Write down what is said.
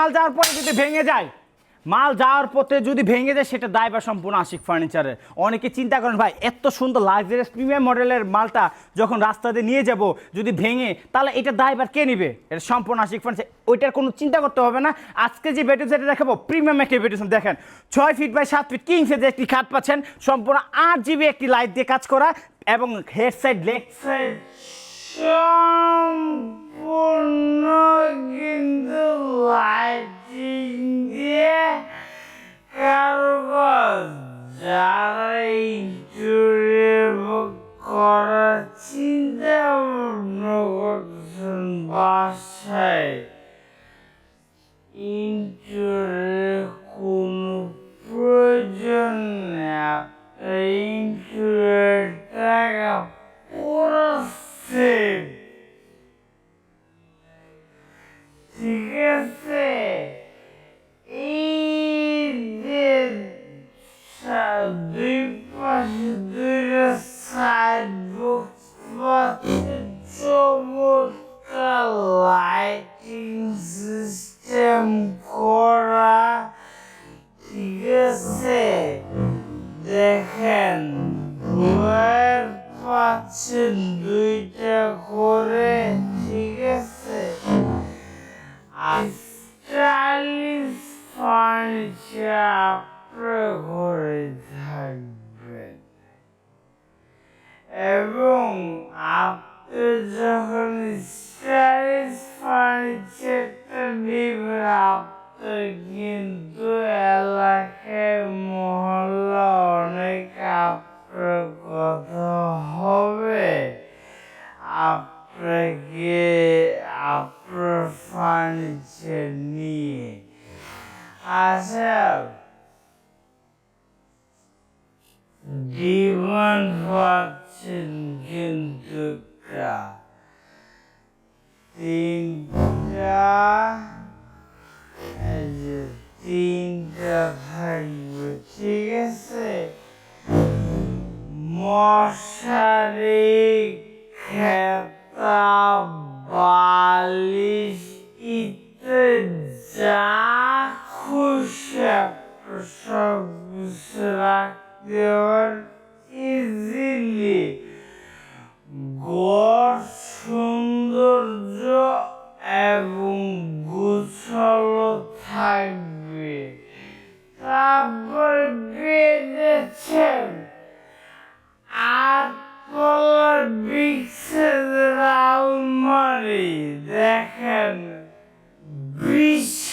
মাল যাওয়ার পরে যদি ভেঙে যায়, মাল যাওয়ার পথে যদি ভেঙে যায় সেটা দায়ভার সম্পূর্ণ আশিক ফার্নিচারের। অনেকে চিন্তা করেন ভাই এত সুন্দর লাক্সারিয়াস প্রিমিয়াম মডেলের মালটা যখন রাস্তা দিয়ে নিয়ে যাব যদি ভেঙে, তাহলে এটা দায়ভার কে নেবে? এটা সম্পূর্ণ আশিক ফার্নিচার, ওইটার কোনো চিন্তা করতে হবে না। আজকে যে বেডরুম সেটা দেখাবো প্রিমিয়াম একটি বেডরুম, দেখেন 6 ফিট বাই 7 ফিট কিং সাইজের একটি খাট পাচ্ছেন, সম্পূর্ণ 8 GB একটি লাইট দিয়ে কাজ করা, এবং হেড সাইড লেগ সাইড সম্পূর্ণ কিন্তু লাইটিং দিয়ে কারুকাজ। যারা ইন্টেরিয়র করার চিন্তা ভাবনা করছেন বাসায়, ইন্টেরিয়র কোনো প্রয়োজন নেই, আপনার ইন্টেরিয়র টাকা পুরো সেভ। ঠিক আছে, এই যে দুই পাশে দুইটা সাইড বক্স পাচ্ছে, চমৎকার লাইটিং সিস্টেম করা। ঠিক আছে, দেখেন ড্রয়ার পাচ্ছেন দুইটা করে। ঠিক আছে, স্টাইলিশ ফার্নিচার আপনার ঘরে থাকবেন, এবং আপনি যখন স্টাইলিশ ফার্নিচারটা নেবেন, আপনার কিন্তু এলাকায় মহল্লা অনেক আপনার কথা হবে, আপনাকে আপনার ফার্নিচার নিয়ে। আচ্ছা, ডিমান্ড পাচ্ছেন কিন্তু তিনটা থাকবে। ঠিক আছে, মশারি, খেতা, বালিশ ইত্যাদি যা খুশি আপনার সব কিছু রাখতে পারেন ইজিলি। ঘর সৌন্দর্য এবং গোছালো থাকবে। তারপর পেয়েছেন 8 তলার বিগ সাইজের আলমারি, দেখেন 20